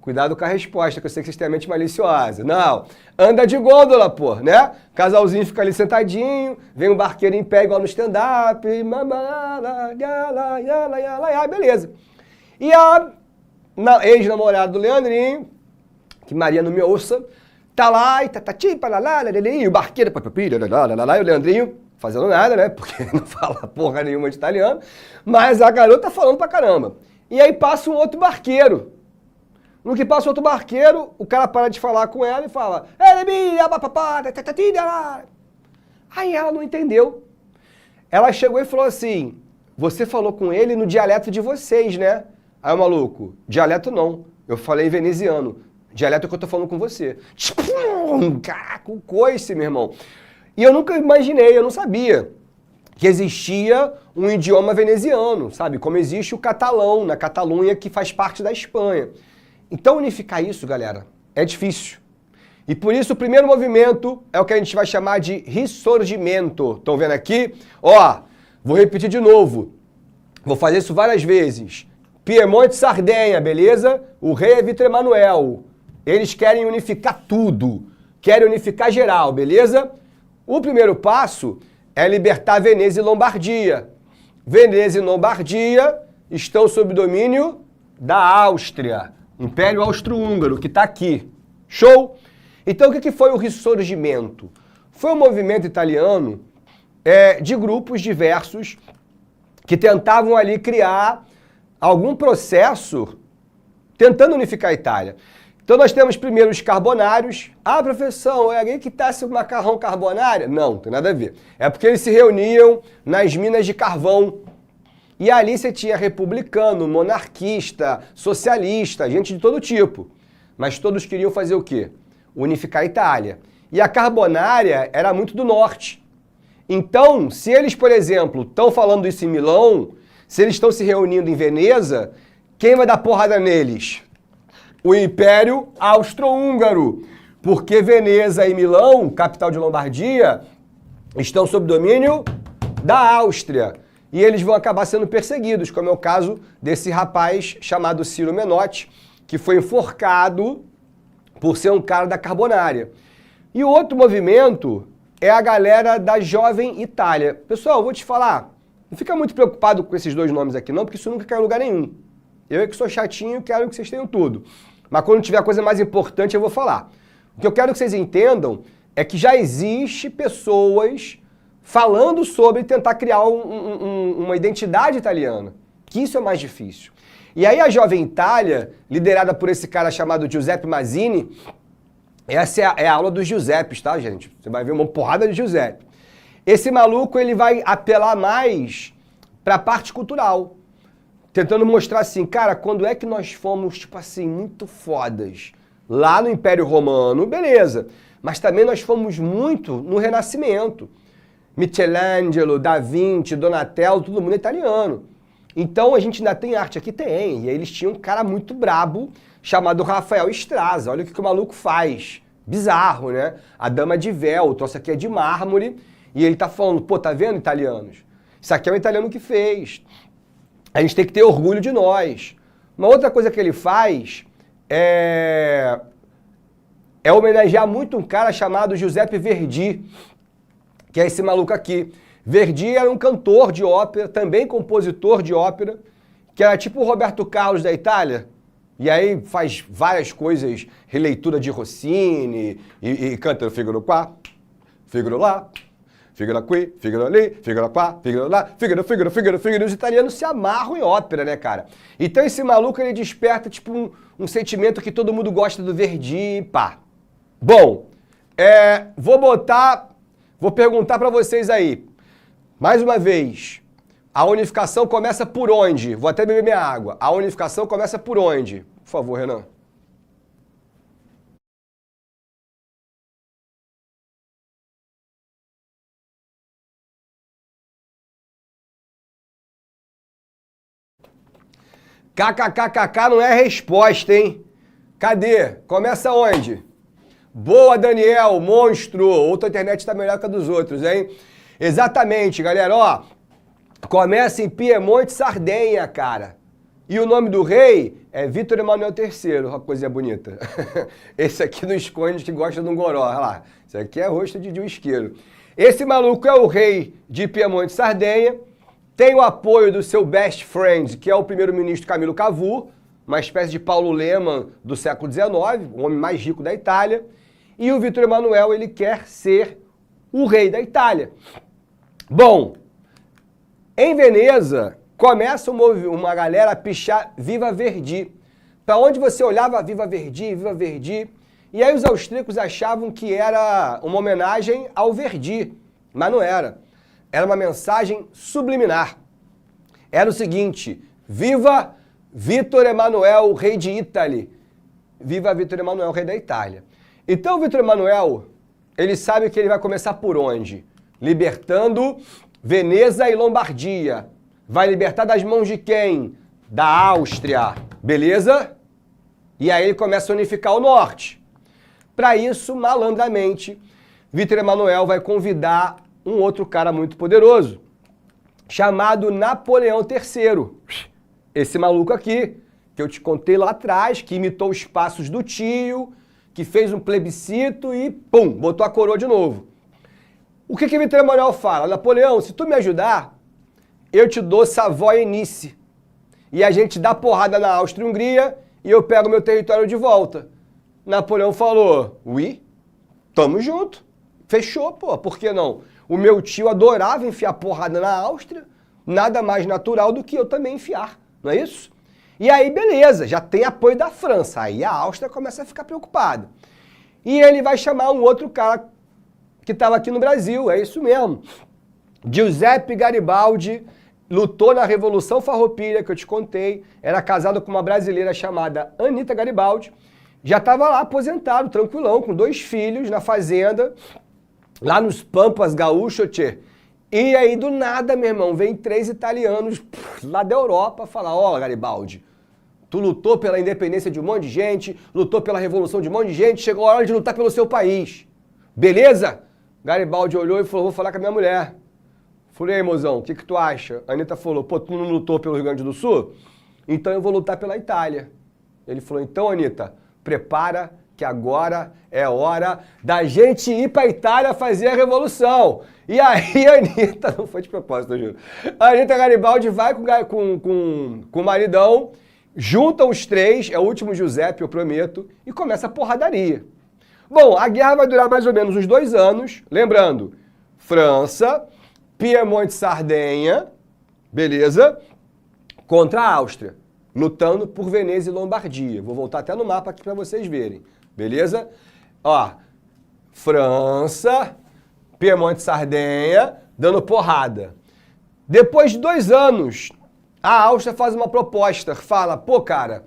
Cuidado com a resposta, que eu sei que vocês têm a mente maliciosa. Não, anda de gôndola, pô, né? Casalzinho fica ali sentadinho, vem um barqueiro em pé igual no stand-up, beleza. E a ex-namorada do Leandrinho, que Maria não me ouça, tá lá e e o barqueiro, e o Leandrinho fazendo nada, né? Porque não fala porra nenhuma de italiano, mas a garota tá falando pra caramba. E aí passa um outro barqueiro. No que passa outro barqueiro, o cara para de falar com ela e fala: aí ela não entendeu. Ela chegou e falou assim: você falou com ele no dialeto de vocês, né? Aí o maluco: dialeto não, eu falei veneziano. Dialeto que eu tô falando com você. Caraca, o coice, meu irmão. E eu nunca imaginei, eu não sabia que existia um idioma veneziano, sabe? Como existe o catalão na Catalunha, que faz parte da Espanha. Então unificar isso, galera, é difícil. E por isso o primeiro movimento é o que a gente vai chamar de Risorgimento. Estão vendo aqui? Ó, vou repetir de novo. Vou fazer isso várias vezes. Piemonte e Sardenha, beleza? O rei é Vitor Emanuel. Eles querem unificar tudo. Querem unificar geral, beleza? O primeiro passo é libertar Veneza e Lombardia. Veneza e Lombardia estão sob domínio da Áustria. Império Austro-Húngaro, que está aqui. Show? Então, o que foi o Risorgimento? Foi um movimento italiano de grupos diversos que tentavam ali criar algum processo tentando unificar a Itália. Então, nós temos primeiro os carbonários. Ah, professor, é alguém que tasse o macarrão carbonário? Não, tem nada a ver. É porque eles se reuniam nas minas de carvão. E ali você tinha republicano, monarquista, socialista, gente de todo tipo. Mas todos queriam fazer o quê? Unificar a Itália. E a carbonária era muito do norte. Então, se eles, por exemplo, estão falando isso em Milão, se eles estão se reunindo em Veneza, quem vai dar porrada neles? O Império Austro-Húngaro. Porque Veneza e Milão, capital de Lombardia, estão sob domínio da Áustria. E eles vão acabar sendo perseguidos, como é o caso desse rapaz chamado Ciro Menotti, que foi enforcado por ser um cara da carbonária. E o outro movimento é a galera da Jovem Itália. Pessoal, eu vou te falar, não fica muito preocupado com esses dois nomes aqui não, porque isso nunca caiu em lugar nenhum. Eu é que sou chatinho, quero que vocês tenham tudo. Mas quando tiver coisa mais importante eu vou falar. O que eu quero que vocês entendam é que já existe pessoas falando sobre tentar criar uma identidade italiana, que isso é mais difícil. E aí a Jovem Itália, liderada por esse cara chamado Giuseppe Mazzini, essa é a aula dos Giuseppes, tá, gente? Você vai ver uma porrada de Giuseppe. Esse maluco, ele vai apelar mais para a parte cultural, tentando mostrar assim, cara, quando é que nós fomos, tipo assim, muito fodas? Lá no Império Romano, beleza, mas também nós fomos muito no Renascimento. Michelangelo, Da Vinci, Donatello, todo mundo é italiano. Então a gente ainda tem arte aqui? Tem. E aí eles tinham um cara muito brabo chamado Rafael Strazza. Olha o que o maluco faz. Bizarro, né? A Dama de Véu, o troço aqui é de mármore. E ele tá falando, pô, tá vendo, italianos? Isso aqui é um italiano que fez. A gente tem que ter orgulho de nós. Uma outra coisa que ele faz é homenagear muito um cara chamado Giuseppe Verdi, que é esse maluco aqui. Verdi era um cantor de ópera, também compositor de ópera, que era tipo o Roberto Carlos da Itália. E aí faz várias coisas, releitura de Rossini, e canta Figaro qua, Figaro lá, Figaro qui, Figaro ali, Figaro qua, Figaro lá, Figaro. Os italianos se amarram em ópera, né, cara? Então esse maluco, ele desperta tipo um sentimento que todo mundo gosta do Verdi, pá. Bom, vou perguntar para vocês aí, mais uma vez, a unificação começa por onde? Vou até beber minha água. A unificação começa por onde? Por favor, Renan. KKKKK não é resposta, hein? Cadê? Começa onde? Boa, Daniel, monstro! Outra internet tá melhor que a dos outros, hein? Exatamente, galera, ó. Começa em Piemonte e Sardenha, cara. E o nome do rei é Vítor Emanuel III, uma coisinha bonita. Esse aqui não esconde que gosta de um goró, olha lá. Esse aqui é rosto de um isqueiro. Esse maluco é o rei de Piemonte e Sardenha, tem o apoio do seu best friend, que é o primeiro-ministro Camilo Cavour, uma espécie de Paulo Leman do século XIX, o homem mais rico da Itália, e o Vítor Emanuel, ele quer ser o rei da Itália. Bom, em Veneza, começa uma galera a pichar Viva Verdi. Para onde você olhava, Viva Verdi, Viva Verdi. E aí os austríacos achavam que era uma homenagem ao Verdi, mas não era. Era uma mensagem subliminar. Era o seguinte: Viva Vítor Emanuel, rei de Itália. Viva Vítor Emanuel, rei da Itália. Então, Vítor Emanuel, ele sabe que ele vai começar por onde? Libertando Veneza e Lombardia. Vai libertar das mãos de quem? Da Áustria. Beleza? E aí ele começa a unificar o norte. Para isso, malandramente, Vítor Emanuel vai convidar um outro cara muito poderoso, chamado Napoleão III. Esse maluco aqui, que eu te contei lá atrás, que imitou os passos do tio, que fez um plebiscito e, pum, botou a coroa de novo. O que Vítor Emanuel fala? Napoleão, se tu me ajudar, eu te dou Savoia e Nice. E a gente dá porrada na Áustria e Hungria e eu pego meu território de volta. Napoleão falou, oui, tamo junto. Fechou, pô, por que não? O meu tio adorava enfiar porrada na Áustria, nada mais natural do que eu também enfiar, não é isso? E aí, beleza, já tem apoio da França, aí a Áustria começa a ficar preocupada. E ele vai chamar um outro cara que estava aqui no Brasil, é isso mesmo. Giuseppe Garibaldi lutou na Revolução Farroupilha, que eu te contei, era casado com uma brasileira chamada Anita Garibaldi, já estava lá aposentado, tranquilão, com 2 filhos na fazenda, lá nos Pampas Gaúchos, tchê. E aí, do nada, meu irmão, vem 3 italianos lá da Europa falar, ó, Garibaldi, tu lutou pela independência de um monte de gente, lutou pela revolução de um monte de gente, chegou a hora de lutar pelo seu país. Beleza? Garibaldi olhou e falou, vou falar com a minha mulher. Falei, mozão, o que tu acha? A Anitta falou, pô, tu não lutou pelo Rio Grande do Sul? Então eu vou lutar pela Itália. Ele falou, então, Anitta, prepara que agora é hora da gente ir pra Itália fazer a revolução. E aí a Anitta, não foi de propósito, eu juro. A Anitta Garibaldi vai com o maridão, juntam os 3, é o último Giuseppe, eu prometo, e começa a porradaria. Bom, a guerra vai durar mais ou menos uns 2 anos, lembrando, França, Piemonte e Sardenha, beleza, contra a Áustria, lutando por Veneza e Lombardia. Vou voltar até no mapa aqui para vocês verem, beleza? Ó, França, Piemonte e Sardenha, dando porrada. Depois de 2 anos, a Áustria faz uma proposta, fala, pô, cara,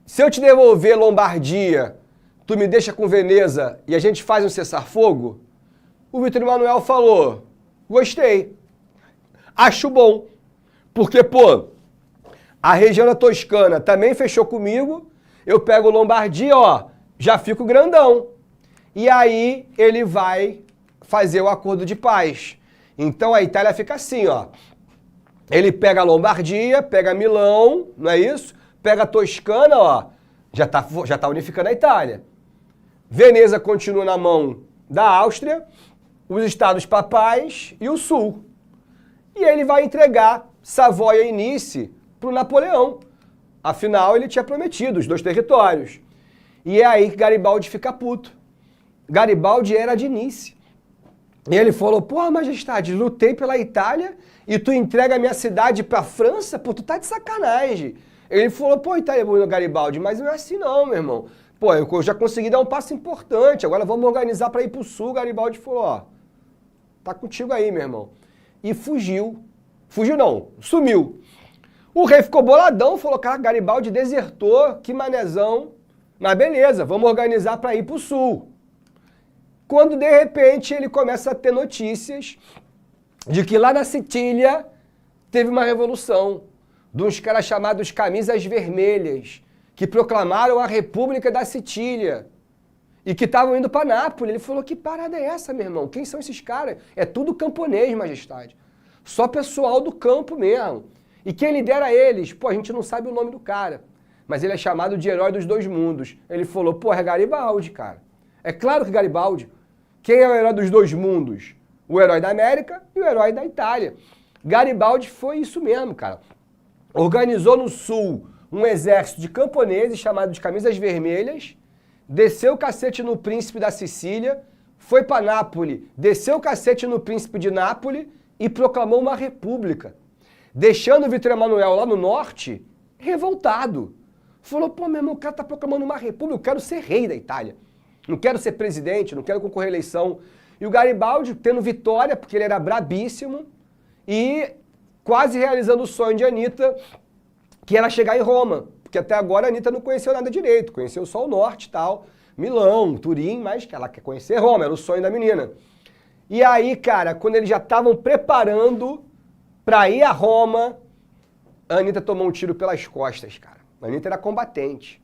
se eu te devolver Lombardia, tu me deixa com Veneza e a gente faz um cessar-fogo? O Vítor Emanuel falou, gostei, acho bom, porque, pô, a região da Toscana também fechou comigo, eu pego Lombardia, ó, já fico grandão. E aí ele vai fazer o acordo de paz. Então a Itália fica assim, ó, ele pega a Lombardia, pega Milão, não é isso? Pega a Toscana, ó, já tá unificando a Itália. Veneza continua na mão da Áustria, os estados papais e o sul. E ele vai entregar Savoia e Nice para o Napoleão. Afinal, ele tinha prometido os 2 territórios. E é aí que Garibaldi fica puto. Garibaldi era de Nice. E ele falou, pô, majestade, lutei pela Itália e tu entrega a minha cidade para a França? Pô, tu tá de sacanagem. Ele falou, pô, Itália, Garibaldi, mas não é assim não, meu irmão. Pô, eu já consegui dar um passo importante, agora vamos organizar para ir para o sul. Garibaldi falou, ó, tá contigo aí, meu irmão. E fugiu. Fugiu não, sumiu. O rei ficou boladão, falou, cara, Garibaldi desertou, que manezão. Mas beleza, vamos organizar para ir para o sul. Quando, de repente, ele começa a ter notícias de que lá na Sicília teve uma revolução de uns caras chamados Camisas Vermelhas, que proclamaram a República da Sicília e que estavam indo para Nápoles. Ele falou, que parada é essa, meu irmão? Quem são esses caras? É tudo camponês, majestade. Só pessoal do campo mesmo. E quem lidera eles? Pô, a gente não sabe o nome do cara, mas ele é chamado de herói dos dois mundos. Ele falou, pô, é Garibaldi, cara. É claro que Garibaldi. Quem é o herói dos dois mundos? O herói da América e o herói da Itália. Garibaldi foi isso mesmo, cara. Organizou no sul um exército de camponeses chamado de Camisas Vermelhas, desceu o cacete no príncipe da Sicília, foi para Nápoles, desceu o cacete no príncipe de Nápoles e proclamou uma república, deixando o Vítor Emanuel lá no norte revoltado. Falou, pô, meu irmão, o cara tá proclamando uma república, eu quero ser rei da Itália. Não quero ser presidente, não quero concorrer à eleição. E o Garibaldi, tendo vitória, porque ele era brabíssimo, e quase realizando o sonho de Anitta, que era chegar em Roma. Porque até agora a Anitta não conheceu nada direito, conheceu só o norte e tal, Milão, Turim, mas que ela quer conhecer Roma, era o sonho da menina. E aí, cara, quando eles já estavam preparando para ir a Roma, a Anitta tomou um tiro pelas costas, cara. A Anitta era combatente.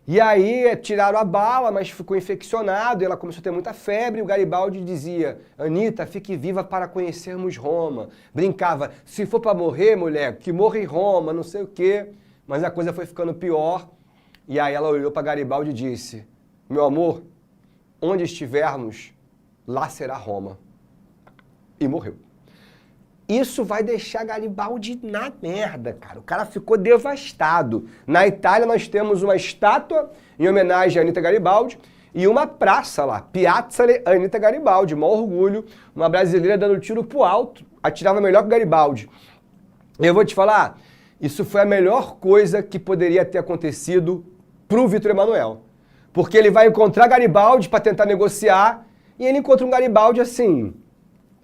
E aí tiraram a bala, mas ficou infeccionado, e ela começou a ter muita febre, e o Garibaldi dizia, Anitta, fique viva para conhecermos Roma. Brincava, se for para morrer, mulher, que morra em Roma, não sei o quê. Mas a coisa foi ficando pior, e aí ela olhou para Garibaldi e disse, meu amor, onde estivermos, lá será Roma. E morreu. Isso vai deixar Garibaldi na merda, cara. O cara ficou devastado. Na Itália nós temos uma estátua em homenagem a Anitta Garibaldi e uma praça lá, Piazza Anitta Garibaldi, maior orgulho, uma brasileira dando tiro pro alto, atirava melhor que o Garibaldi. Eu vou te falar, isso foi a melhor coisa que poderia ter acontecido pro Vítor Emanuel. Porque ele vai encontrar Garibaldi para tentar negociar e ele encontra um Garibaldi assim,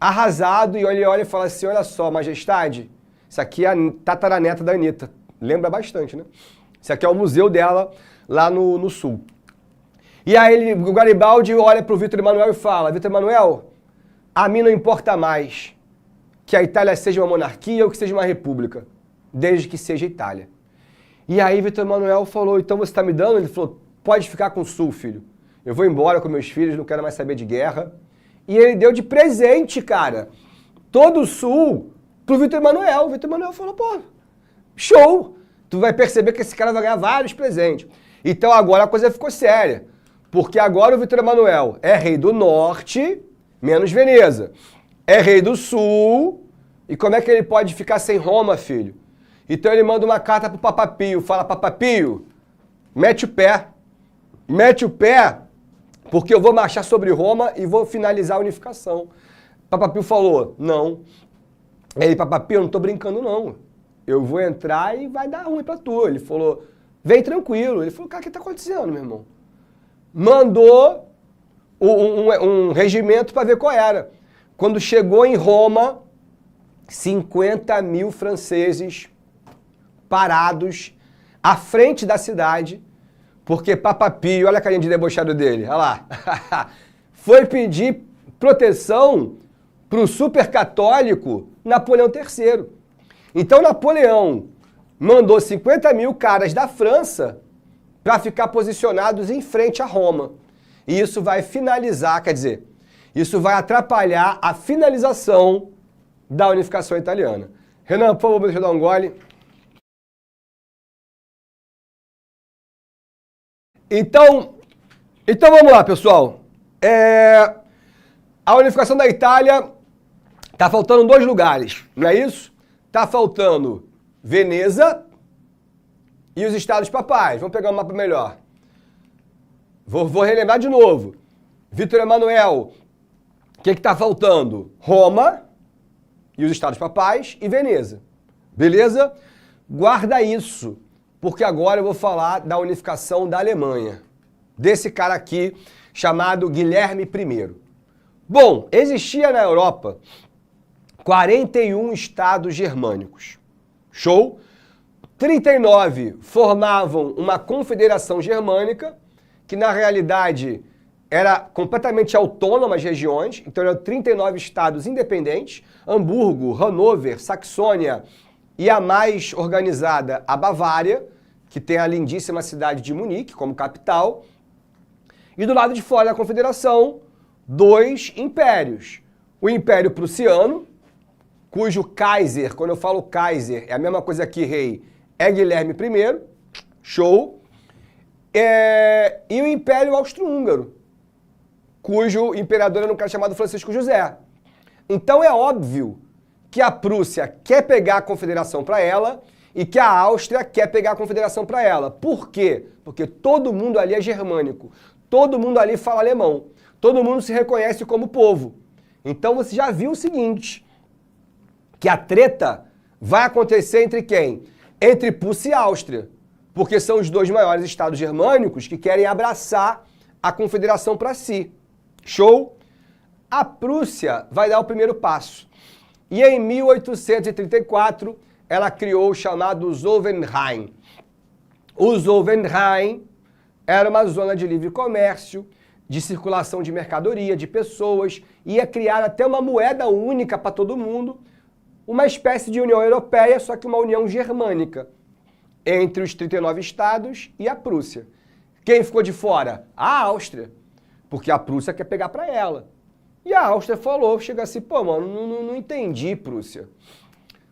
arrasado, e ele olha e fala assim, olha só, majestade, isso aqui é a tataraneta da Anitta. Lembra bastante, né? Isso aqui é o museu dela lá no sul. E aí o Garibaldi olha pro Vítor Emanuel e fala, Vítor Emanuel, a mim não importa mais que a Itália seja uma monarquia ou que seja uma república, desde que seja Itália. E aí Vítor Emanuel falou, então você está me dando? Ele falou, pode ficar com o sul, filho. Eu vou embora com meus filhos, não quero mais saber de guerra. E ele deu de presente, cara, todo o sul pro Vítor Emanuel. O Vítor Emanuel falou, pô, show! Tu vai perceber que esse cara vai ganhar vários presentes. Então agora a coisa ficou séria. Porque agora o Vítor Emanuel é rei do norte, menos Veneza. É rei do sul. E como é que ele pode ficar sem Roma, filho? Então ele manda uma carta pro Papa Pio. Fala, Papa Pio, mete o pé. Mete o pé, porque eu vou marchar sobre Roma e vou finalizar a unificação. Papa Pio falou, não. Ele, Papa Pio, eu não tô brincando não. Eu vou entrar e vai dar ruim pra tu. Ele falou, vem tranquilo. Ele falou, cara, o que tá acontecendo, meu irmão? Mandou um regimento para ver qual era. Quando chegou em Roma, 50 mil franceses parados à frente da cidade, porque Papa Pio, olha a carinha de debochado dele, olha lá, foi pedir proteção para o super católico Napoleão III. Então Napoleão mandou 50 mil caras da França para ficar posicionados em frente a Roma. E isso vai finalizar, quer dizer, isso vai atrapalhar a finalização da unificação italiana. Renan, por favor, deixa eu dar um gole. Então vamos lá, pessoal. A unificação da Itália, tá faltando 2 lugares, não é isso? Tá faltando Veneza e os Estados Papais. Vamos pegar um mapa melhor. Vou relembrar de novo. Vítor Emanuel, o que tá faltando? Roma e os Estados Papais e Veneza. Beleza? Guarda isso, porque agora eu vou falar da unificação da Alemanha. Desse cara aqui, chamado Guilherme I. Bom, existia na Europa 41 estados germânicos. Show? 39 formavam uma confederação germânica, que na realidade era completamente autônoma as regiões, então eram 39 estados independentes, Hamburgo, Hannover, Saxônia e a mais organizada, a Bavária, que tem a lindíssima cidade de Munique como capital, e do lado de fora da confederação, 2 impérios. O Império Prussiano, cujo Kaiser, quando eu falo Kaiser, é a mesma coisa que rei, é Guilherme I, show, e o Império Austro-Húngaro, cujo imperador era um cara chamado Francisco José. Então é óbvio que a Prússia quer pegar a confederação para ela e que a Áustria quer pegar a confederação para ela. Por quê? Porque todo mundo ali é germânico, todo mundo ali fala alemão, todo mundo se reconhece como povo. Então você já viu o seguinte, que a treta vai acontecer entre quem? Entre Prússia e Áustria, porque são os dois maiores estados germânicos que querem abraçar a confederação para si. Show? A Prússia vai dar o primeiro passo. E em 1834, ela criou o chamado Zollverein. O Zollverein era uma zona de livre comércio, de circulação de mercadoria, de pessoas, ia criar até uma moeda única para todo mundo, uma espécie de União Europeia, só que uma União Germânica, entre os 39 estados e a Prússia. Quem ficou de fora? A Áustria, porque a Prússia quer pegar para ela. E a Áustria falou, chega assim, pô, mano, não entendi, Prússia.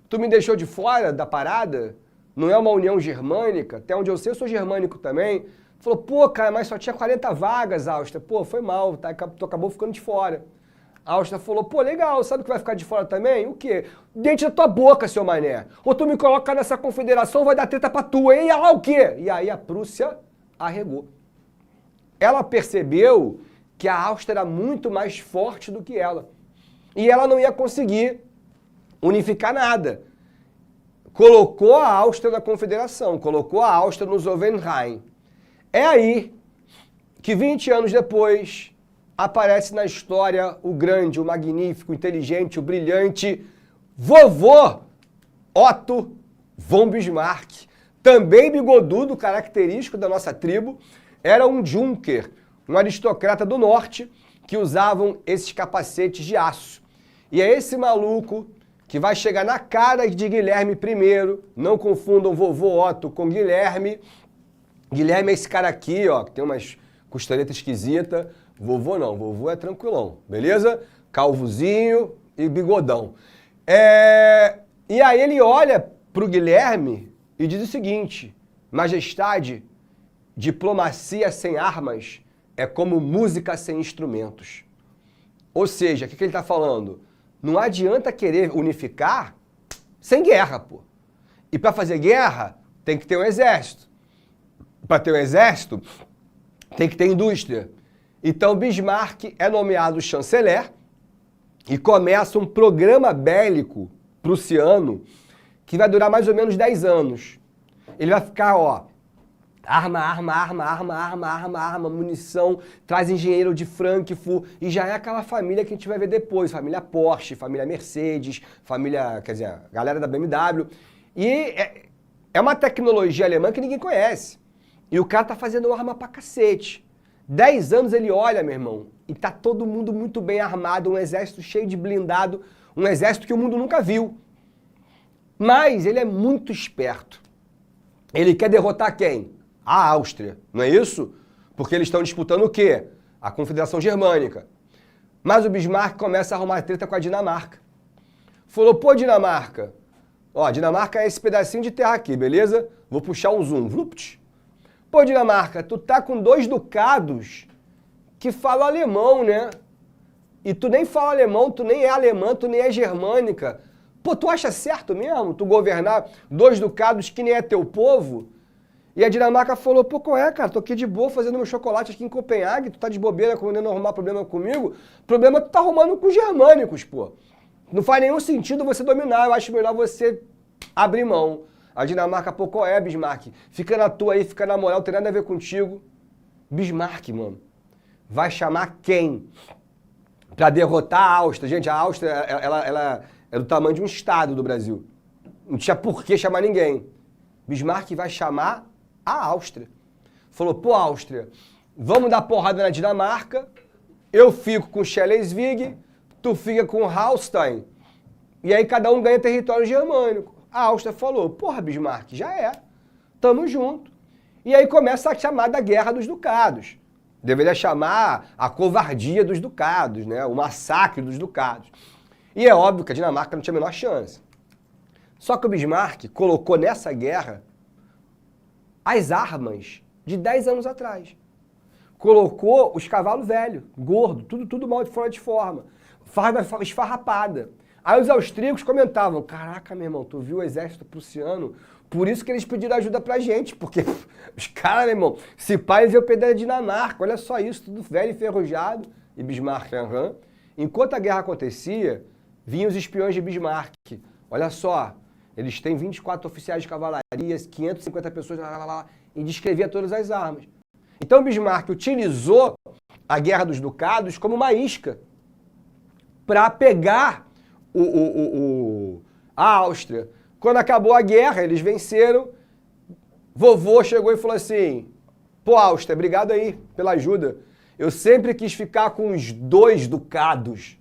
Tu me deixou de fora da parada? Não é uma União Germânica? Até onde eu sei, eu sou germânico também. Falou, pô, cara, mas só tinha 40 vagas, Áustria. Pô, foi mal, tá? Tu acabou ficando de fora. A Áustria falou, pô, legal, sabe o que vai ficar de fora também? O quê? Dente da tua boca, seu mané. Ou tu me coloca nessa confederação, vai dar treta pra tu, hein? E lá o quê? E aí a Prússia arregou. Ela percebeu que a Áustria era muito mais forte do que ela. E ela não ia conseguir unificar nada. Colocou a Áustria na confederação, colocou a Áustria no Zollverein. É aí que 20 anos depois aparece na história o grande, o magnífico, o inteligente, o brilhante vovô Otto von Bismarck, também bigodudo, característico da nossa tribo, era um Junker, um aristocrata do norte que usavam esses capacetes de aço. E é esse maluco que vai chegar na cara de Guilherme I, não confundam vovô Otto com Guilherme. Guilherme é esse cara aqui, ó, que tem umas costeletas esquisitas. Vovô não, vovô é tranquilão, beleza? Calvozinho e bigodão. E aí ele olha pro Guilherme e diz o seguinte, majestade, diplomacia sem armas é como música sem instrumentos. Ou seja, o que ele está falando? Não adianta querer unificar sem guerra, pô. E para fazer guerra, tem que ter um exército. Para ter um exército, tem que ter indústria. Então Bismarck é nomeado chanceler e começa um programa bélico prussiano que vai durar mais ou menos 10 anos. Ele vai ficar, ó, arma, munição, traz engenheiro de Frankfurt, e já é aquela família que a gente vai ver depois, família Porsche, família Mercedes, família, quer dizer, galera da BMW. E é uma tecnologia alemã que ninguém conhece. E o cara tá fazendo arma pra cacete. 10 anos ele olha, meu irmão, e tá todo mundo muito bem armado, um exército cheio de blindado, um exército que o mundo nunca viu. Mas ele é muito esperto. Ele quer derrotar quem? A Áustria, não é isso? Porque eles estão disputando o quê? A Confederação Germânica. Mas o Bismarck começa a arrumar treta com a Dinamarca. Falou, pô, Dinamarca, ó, Dinamarca é esse pedacinho de terra aqui, beleza? Vou puxar um zoom. Vlupt. Pô, Dinamarca, tu tá com 2 ducados que falam alemão, né? E tu nem fala alemão, tu nem é alemã, tu nem é germânica. Pô, tu acha certo mesmo tu governar 2 ducados que nem é teu povo? E a Dinamarca falou, pô, qual é, cara? Tô aqui de boa fazendo meu chocolate aqui em Copenhague, tu tá de bobeira querendo arrumar problema comigo? Problema tu tá arrumando com os germânicos, pô. Não faz nenhum sentido você dominar, eu acho melhor você abrir mão. A Dinamarca, pô, qual é, Bismarck? Fica na tua aí, fica na moral, não tem nada a ver contigo. Bismarck, mano, vai chamar quem? Pra derrotar a Áustria. Gente, a Áustria, ela é do tamanho de um estado do Brasil. Não tinha por que chamar ninguém. Bismarck vai chamar a Áustria. Falou, pô, Áustria, vamos dar porrada na Dinamarca, eu fico com Schleswig, tu fica com Holstein, e aí cada um ganha território germânico. A Áustria falou, porra, Bismarck, já é, tamo junto. E aí começa a chamada Guerra dos Ducados. Deveria chamar a covardia dos ducados, né? O massacre dos ducados. E é óbvio que a Dinamarca não tinha a menor chance. Só que o Bismarck colocou nessa guerra as armas de 10 anos atrás. Colocou os cavalos velhos, gordo, tudo mal de fora de forma. Farda esfarrapada. Aí os austríacos comentavam, caraca, meu irmão, tu viu o exército prussiano? Por isso que eles pediram ajuda pra gente, porque os caras, meu irmão, se pai eles iam perder a Dinamarca, olha só isso, tudo velho e enferrujado. E Bismarck, enquanto a guerra acontecia, vinham os espiões de Bismarck. Olha só, eles têm 24 oficiais de cavalaria, 550 pessoas, e descrevia todas as armas. Então Bismarck utilizou a Guerra dos Ducados como uma isca para pegar a Áustria. Quando acabou a guerra, eles venceram, vovô chegou e falou assim, pô, Áustria, obrigado aí pela ajuda. Eu sempre quis ficar com os 2 ducados.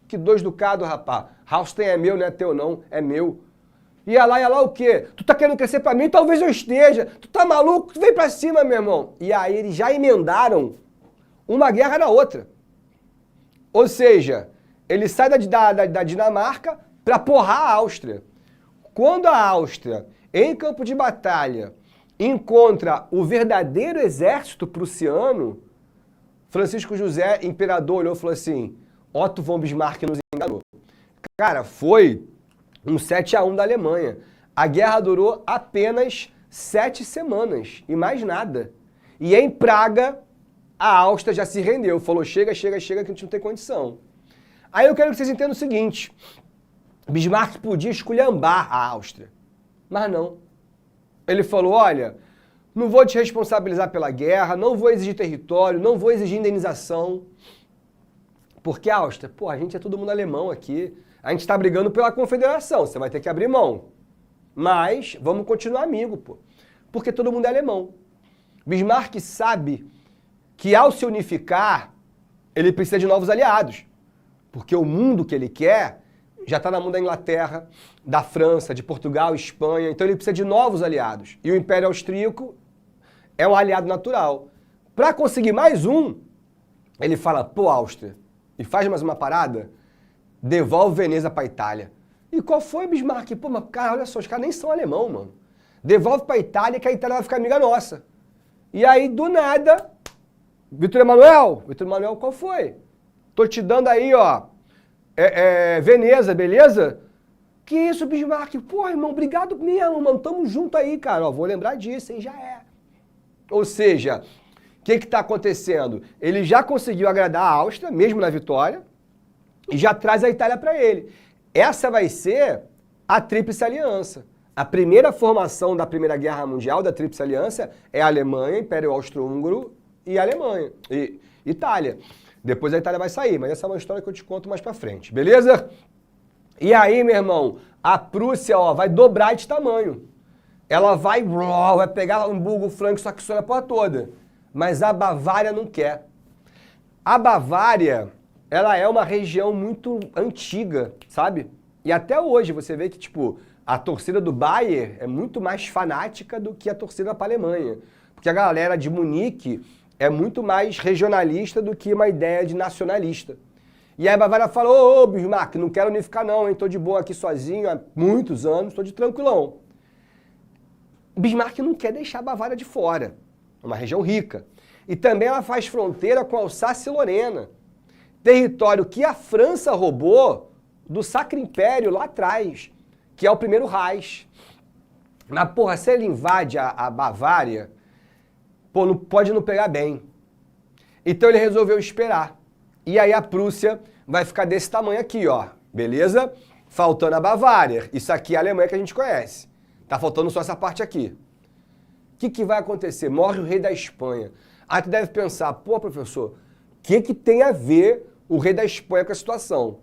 Que 2 ducados, rapaz? Áustria é meu, não é teu não, é meu. Ia lá o quê? Tu tá querendo crescer pra mim? Talvez eu esteja. Tu tá maluco? Tu vem pra cima, meu irmão. E aí eles já emendaram uma guerra na outra. Ou seja, ele sai da Dinamarca pra porrar a Áustria. Quando a Áustria, em campo de batalha, encontra o verdadeiro exército prussiano, Francisco José, imperador, olhou e falou assim, Otto von Bismarck nos enganou. Cara, foi um 7-1 da Alemanha. A guerra durou apenas 7 semanas e mais nada. E em Praga, a Áustria já se rendeu. Falou, chega, que a gente não tem condição. Aí eu quero que vocês entendam o seguinte. Bismarck podia esculhambar a Áustria, mas não. Ele falou, olha, não vou te responsabilizar pela guerra, não vou exigir território, não vou exigir indenização. Porque a Áustria, pô, a gente é todo mundo alemão aqui. A gente está brigando pela confederação, você vai ter que abrir mão. Mas vamos continuar amigo, pô. Porque todo mundo é alemão. Bismarck sabe que ao se unificar, ele precisa de novos aliados. Porque o mundo que ele quer já está na mão da Inglaterra, da França, de Portugal, Espanha. Então ele precisa de novos aliados. E o Império Austríaco é um aliado natural. Para conseguir mais um, ele fala, pô, Áustria, e faz mais uma parada, devolve Veneza para a Itália. E qual foi, Bismarck? Pô, mas cara, olha só, os caras nem são alemão, mano. Devolve para a Itália que a Itália vai ficar amiga nossa. E aí, do nada, Vitor Emanuel, qual foi? Tô te dando aí, ó, Veneza, beleza? Que isso, Bismarck? Pô, irmão, obrigado mesmo, mano, tamo junto aí, cara. Ó, vou lembrar disso, hein, já é. Ou seja, o que tá acontecendo? Ele já conseguiu agradar a Áustria, mesmo na vitória, e já traz a Itália para ele. Essa vai ser a Tríplice Aliança. A primeira formação da Primeira Guerra Mundial, da Tríplice Aliança, é a Alemanha, Império Austro-Húngaro e Alemanha, e Itália. Depois a Itália vai sair, mas essa é uma história que eu te conto mais pra frente, beleza? E aí, meu irmão, a Prússia, ó, vai dobrar de tamanho. Ela vai pegar Hamburgo, Franco, Saxônia, a porra toda. Mas a Bavária não quer. A Bavária, ela é uma região muito antiga, sabe? E até hoje você vê que, tipo, a torcida do Bayern é muito mais fanática do que a torcida para a Alemanha. Porque a galera de Munique é muito mais regionalista do que uma ideia de nacionalista. E aí a Bavária falou, ô Bismarck, não quero unificar não, hein? Tô de boa aqui sozinho há muitos anos, tô de tranquilão. Bismarck não quer deixar a Bavária de fora. É uma região rica. E também ela faz fronteira com a Alsácia e Lorena. Território que a França roubou do Sacro Império lá atrás, que é o primeiro Reich. Mas, porra, se ele invade a Bavária, pô, não pode não pegar bem. Então ele resolveu esperar. E aí a Prússia vai ficar desse tamanho aqui, ó. Beleza? Faltando a Bavária. Isso aqui é a Alemanha que a gente conhece. Tá faltando só essa parte aqui. O que vai acontecer? Morre o rei da Espanha. Aí tu deve pensar, pô, professor, o que tem a ver o rei da Espanha com a situação?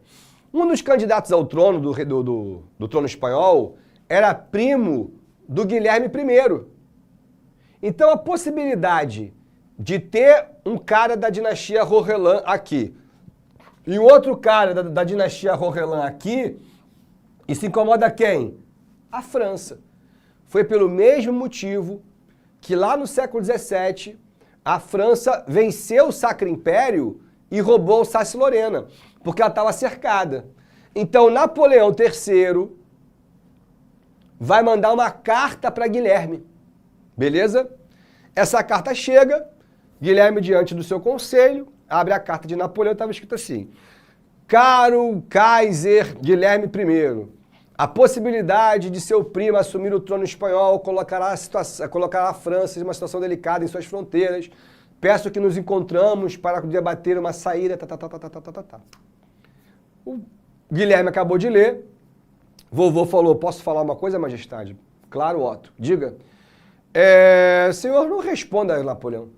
Um dos candidatos ao trono do trono espanhol era primo do Guilherme I. Então a possibilidade de ter um cara da dinastia Rohan aqui e um outro cara da dinastia Rohan aqui, isso incomoda quem? A França. Foi pelo mesmo motivo que lá no século XVII a França venceu o Sacro Império e roubou Alsácia e Lorena, porque ela estava cercada. Então, Napoleão III vai mandar uma carta para Guilherme, beleza? Essa carta chega, Guilherme, diante do seu conselho, abre a carta de Napoleão, estava escrito assim: Caro Kaiser Guilherme I, a possibilidade de seu primo assumir o trono espanhol colocará a França em uma situação delicada em suas fronteiras. Peço que nos encontramos para debater uma saída. O Guilherme acabou de ler. Vovô falou: posso falar uma coisa, majestade? Claro, Otto. Diga. Senhor, não responda a Napoleão.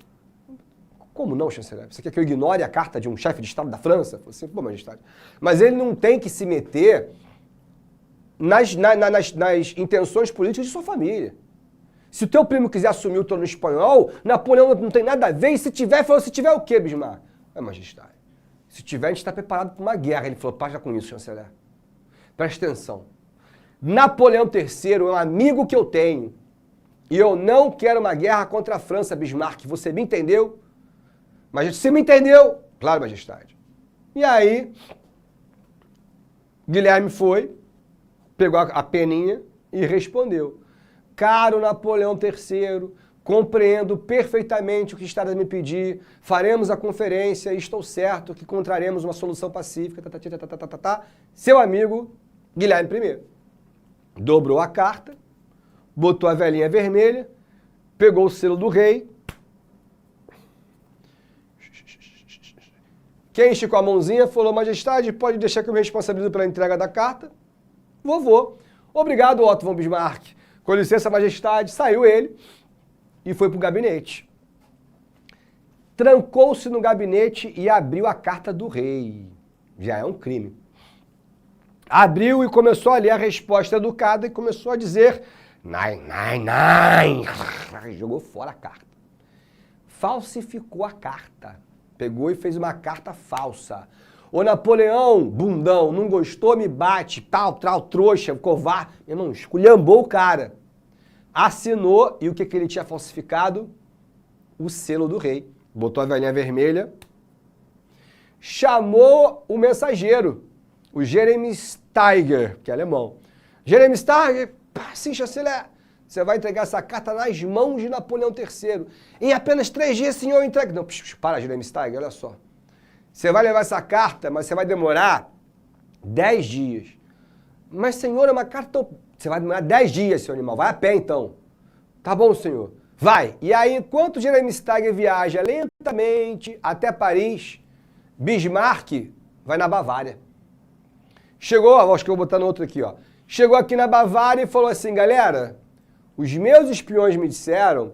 Como não, chanceler? Você quer que eu ignore a carta de um chefe de Estado da França? Eu falei assim: pô, majestade. Mas ele não tem que se meter nas intenções políticas de sua família. Se o teu primo quiser assumir o trono espanhol, Napoleão não tem nada a ver. E se tiver, falou: se tiver o quê, Bismarck? Majestade, se tiver, a gente está preparado para uma guerra. Ele falou: para com isso, chanceler. Presta atenção. Napoleão III é um amigo que eu tenho. E eu não quero uma guerra contra a França, Bismarck. Você me entendeu? Mas você me entendeu? Claro, majestade. E aí, Guilherme foi, pegou a peninha e respondeu: Caro Napoleão III, compreendo perfeitamente o que está a me pedir, faremos a conferência e estou certo que encontraremos uma solução pacífica. Seu amigo Guilherme I dobrou a carta, botou a velhinha vermelha, pegou o selo do rei. Quem esticou a mãozinha falou: majestade, pode deixar que eu me responsabilizo pela entrega da carta? Vovô. Obrigado, Otto von Bismarck. Com licença, majestade. Saiu ele e foi para o gabinete. Trancou-se no gabinete e abriu a carta do rei. Já é um crime. Abriu e começou a ler a resposta educada e começou a dizer: Nein, nein, nein. Jogou fora a carta. Falsificou a carta. Pegou e fez uma carta falsa. Ô Napoleão, bundão, não gostou, me bate, tal, trouxa, covarde. Meu irmão, esculhambou o cara. Assinou, e o que ele tinha falsificado? O selo do rei. Botou a velhinha vermelha. Chamou o mensageiro, o Jeremy Steiger, que é alemão. Jeremy Steiger, sim, chanceler, você vai entregar essa carta nas mãos de Napoleão III. Em apenas 3 dias, senhor, entrega. Não, para, Jeremy Steiger, olha só. Você vai levar essa carta, mas você vai demorar 10 dias. Mas, senhor, é uma carta... Você vai demorar 10 dias, seu animal. Vai a pé, então. Tá bom, senhor. Vai. E aí, enquanto Jeremy Steiger viaja lentamente até Paris, Bismarck vai na Bavária. Chegou, acho que eu vou botar no outro aqui, ó. Chegou aqui na Bavária e falou assim: galera, os meus espiões me disseram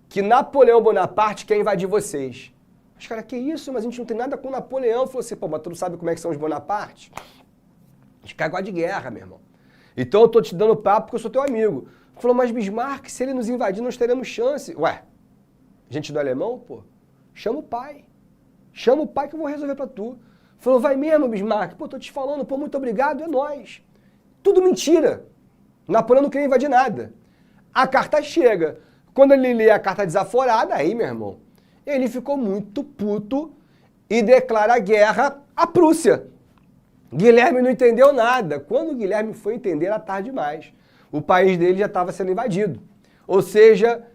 que Napoleão Bonaparte quer invadir vocês. Os caras: que isso? Mas a gente não tem nada com Napoleão. Falou assim: pô, mas tu não sabe como é que são os Bonaparte? Eles cagam de guerra, meu irmão. Então eu tô te dando papo porque eu sou teu amigo. Falou: mas Bismarck, se ele nos invadir, nós teremos chance. Ué, gente do alemão, pô, chama o pai. Chama o pai que eu vou resolver pra tu. Falou: vai mesmo, Bismarck? Pô, tô te falando, pô, muito obrigado, é nóis. Tudo mentira. Napoleão não queria invadir nada. A carta chega. Quando ele lê a carta desaforada, aí, meu irmão, ele ficou muito puto e declara guerra à Prússia. Guilherme não entendeu nada. Quando o Guilherme foi entender, era tarde demais. O país dele já estava sendo invadido. Ou seja,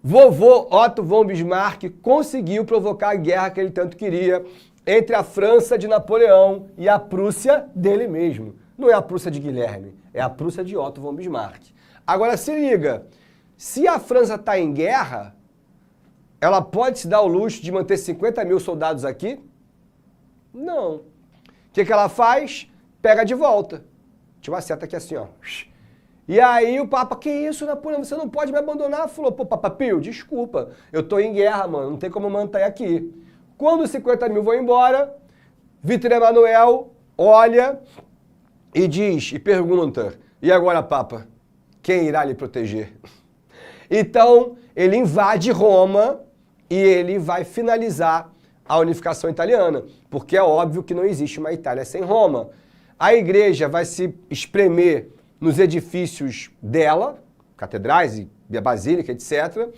vovô Otto von Bismarck conseguiu provocar a guerra que ele tanto queria entre a França de Napoleão e a Prússia dele mesmo. Não é a Prússia de Guilherme, é a Prússia de Otto von Bismarck. Agora se liga, se a França está em guerra, ela pode se dar o luxo de manter 50 mil soldados aqui? Não. O que ela faz? Pega de volta. Tinha uma seta aqui assim, ó. E aí o Papa: que isso, Napoleão? Você não pode me abandonar. Falou: pô, Papa Pio, desculpa. Eu tô em guerra, mano. Não tem como manter aqui. Quando os 50 mil vão embora, Vítor Emanuel olha e diz, e pergunta: e agora, Papa? Quem irá lhe proteger? Então, ele invade Roma e ele vai finalizar a unificação italiana, porque é óbvio que não existe uma Itália sem Roma. A igreja vai se espremer nos edifícios dela, catedrais e basílica, etc.,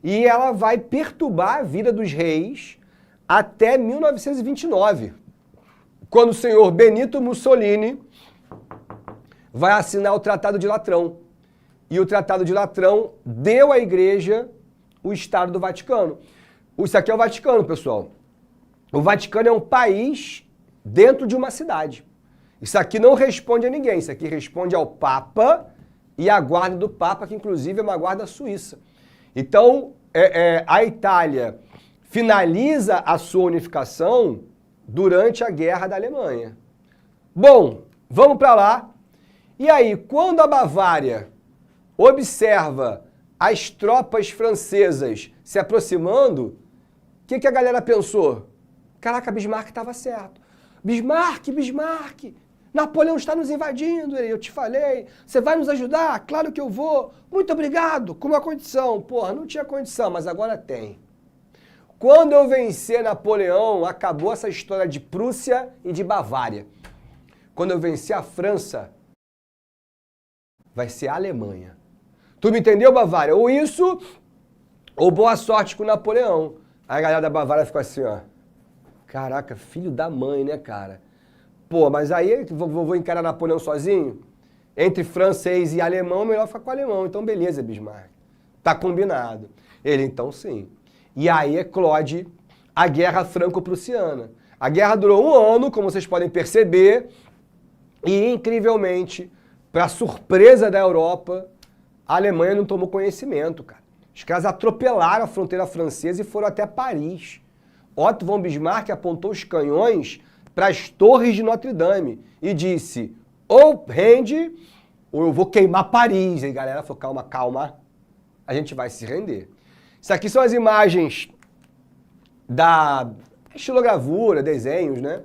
e ela vai perturbar a vida dos reis até 1929, quando o senhor Benito Mussolini vai assinar o Tratado de Latrão. E o Tratado de Latrão deu à Igreja o Estado do Vaticano. Isso aqui é o Vaticano, pessoal. O Vaticano é um país dentro de uma cidade. Isso aqui não responde a ninguém. Isso aqui responde ao Papa e à guarda do Papa, que inclusive é uma guarda suíça. Então, a Itália finaliza a sua unificação durante a Guerra da Alemanha. Bom, vamos para lá. E aí, quando a Bavária observa as tropas francesas se aproximando, o que a galera pensou? Caraca, Bismarck estava certo. Bismarck, Napoleão está nos invadindo, eu te falei, você vai nos ajudar? Claro que eu vou. Muito obrigado, com uma condição. Porra, não tinha condição, mas agora tem. Quando eu vencer Napoleão, acabou essa história de Prússia e de Bavária. Quando eu vencer a França, vai ser a Alemanha. Tu me entendeu, Bavária? Ou isso, ou boa sorte com Napoleão. Aí a galera da Bavária ficou assim, ó. Caraca, filho da mãe, né, cara? Pô, mas aí vou encarar Napoleão sozinho? Entre francês e alemão, melhor ficar com o alemão. Então, beleza, Bismarck. Tá combinado. Ele, então, sim. E aí eclode a Guerra Franco-Prussiana. A guerra durou 1 ano, como vocês podem perceber, e, incrivelmente, para surpresa da Europa, a Alemanha não tomou conhecimento, cara. Os caras atropelaram a fronteira francesa e foram até Paris. Otto von Bismarck apontou os canhões para as torres de Notre Dame e disse, ou rende, ou eu vou queimar Paris. E a galera falou, calma, calma, a gente vai se render. Isso aqui são as imagens da estilogravura, desenhos, né?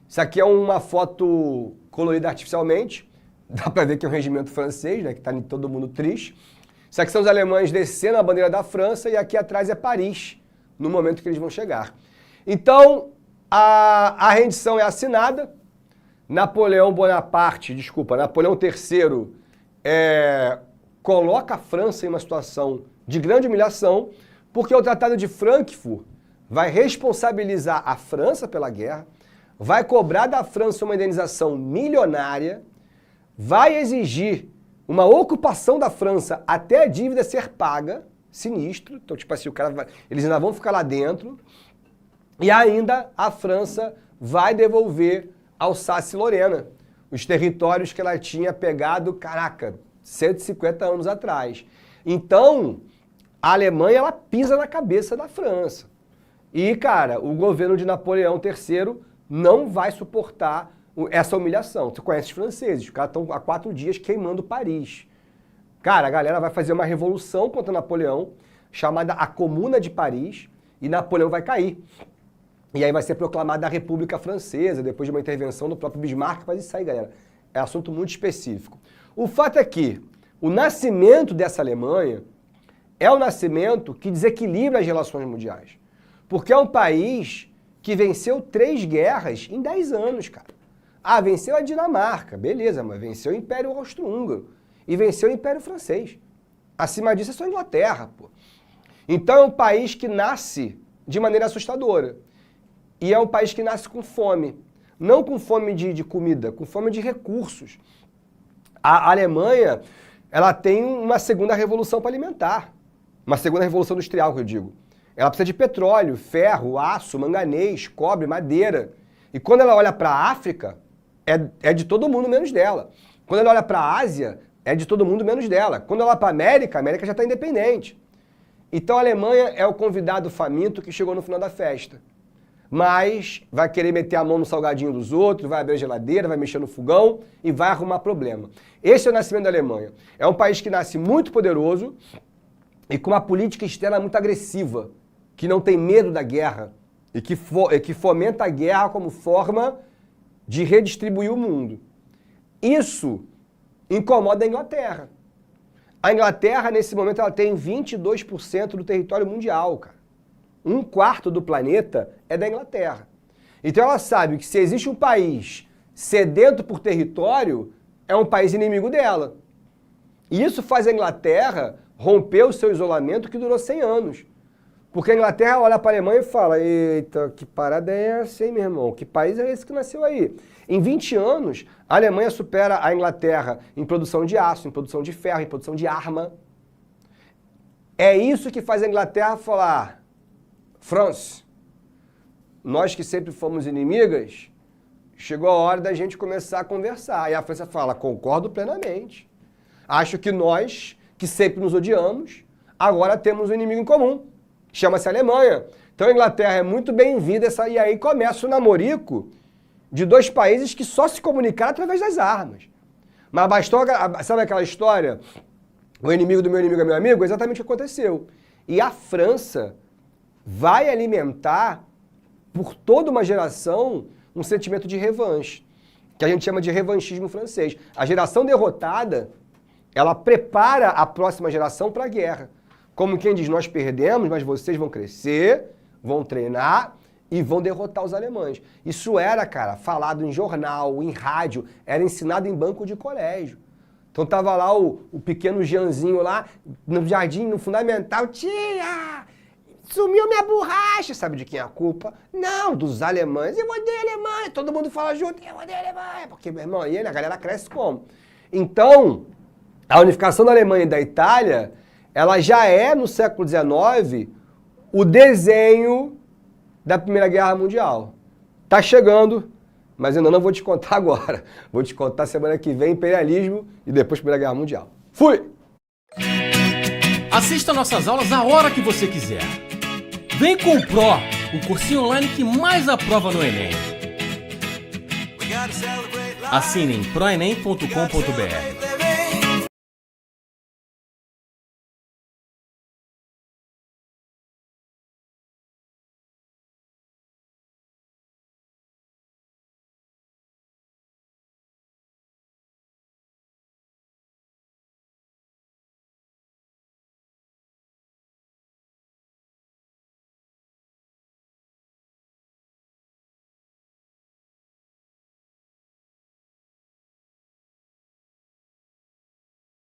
Isso aqui é uma foto colorida artificialmente. Dá para ver que é um regimento francês, né? Que tá todo mundo triste. Isso aqui são os alemães descendo a bandeira da França e aqui atrás é Paris, no momento que eles vão chegar. Então, a rendição é assinada. Napoleão III coloca a França em uma situação de grande humilhação, porque o Tratado de Frankfurt vai responsabilizar a França pela guerra, vai cobrar da França uma indenização milionária, vai exigir uma ocupação da França até a dívida ser paga, sinistro, então tipo assim, eles ainda vão ficar lá dentro, e ainda a França vai devolver Alsácia-Lorena os territórios que ela tinha pegado, caraca, 150 anos atrás. Então, a Alemanha, ela pisa na cabeça da França. E, cara, o governo de Napoleão III não vai suportar essa humilhação. Você conhece os franceses, os caras estão há 4 dias queimando Paris. Cara, a galera vai fazer uma revolução contra Napoleão, chamada a Comuna de Paris, e Napoleão vai cair. E aí vai ser proclamada a República Francesa, depois de uma intervenção do próprio Bismarck. Mas isso aí, galera, é assunto muito específico. O fato é que o nascimento dessa Alemanha é um nascimento que desequilibra as relações mundiais. Porque é um país que venceu 3 guerras em 10 anos, cara. Ah, venceu a Dinamarca, beleza, mas venceu o Império Austro-Húngaro e venceu o Império Francês. Acima disso é só a Inglaterra, pô. Então é um país que nasce de maneira assustadora. E é um país que nasce com fome. Não com fome de comida, com fome de recursos. A Alemanha, ela tem uma segunda revolução para alimentar. Uma segunda revolução industrial, que eu digo. Ela precisa de petróleo, ferro, aço, manganês, cobre, madeira. E quando ela olha para a África, é de todo mundo menos dela. Quando ela olha para a Ásia, é de todo mundo menos dela. Quando ela olha para a América já está independente. Então a Alemanha é o convidado faminto que chegou no final da festa. Mas vai querer meter a mão no salgadinho dos outros, vai abrir a geladeira, vai mexer no fogão e vai arrumar problema. Esse é o nascimento da Alemanha. É um país que nasce muito poderoso e com uma política externa muito agressiva, que não tem medo da guerra e que fomenta a guerra como forma de redistribuir o mundo. Isso incomoda a Inglaterra. A Inglaterra, nesse momento, ela tem 22% do território mundial, cara. 1/4 do planeta é da Inglaterra. Então ela sabe que se existe um país sedento por território, é um país inimigo dela. E isso faz a Inglaterra romper o seu isolamento que durou 100 anos. Porque a Inglaterra olha para a Alemanha e fala, eita, que parada é essa, hein, meu irmão? Que país é esse que nasceu aí? Em 20 anos, a Alemanha supera a Inglaterra em produção de aço, em produção de ferro, em produção de arma. É isso que faz a Inglaterra falar, France, nós que sempre fomos inimigas, chegou a hora da gente começar a conversar. E a França fala, concordo plenamente. Acho que nós, que sempre nos odiamos, agora temos um inimigo em comum. Chama-se Alemanha. Então a Inglaterra é muito bem-vinda, e aí começa o namorico de dois países que só se comunicaram através das armas. Mas bastou, sabe aquela história? O inimigo do meu inimigo é meu amigo? É exatamente o que aconteceu. E a França vai alimentar, por toda uma geração, um sentimento de revanche, que a gente chama de revanchismo francês. A geração derrotada, ela prepara a próxima geração para a guerra. Como quem diz, nós perdemos, mas vocês vão crescer, vão treinar e vão derrotar os alemães. Isso era, cara, falado em jornal, em rádio, era ensinado em banco de colégio. Então tava lá o pequeno Jeanzinho lá, no jardim, no fundamental, tia, sumiu minha borracha. Sabe de quem é a culpa? Não, dos alemães. Eu odeio a Alemanha. Todo mundo fala junto, eu odeio a Alemanha. Porque, meu irmão, e a galera cresce como? Então, a unificação da Alemanha e da Itália, ela já é, no século XIX, o desenho da Primeira Guerra Mundial. Tá chegando, mas ainda não vou te contar agora. Vou te contar semana que vem, imperialismo e depois Primeira Guerra Mundial. Fui! Assista nossas aulas a hora que você quiser. Vem com o Pro, o cursinho online que mais aprova no Enem. Assine em proenem.com.br.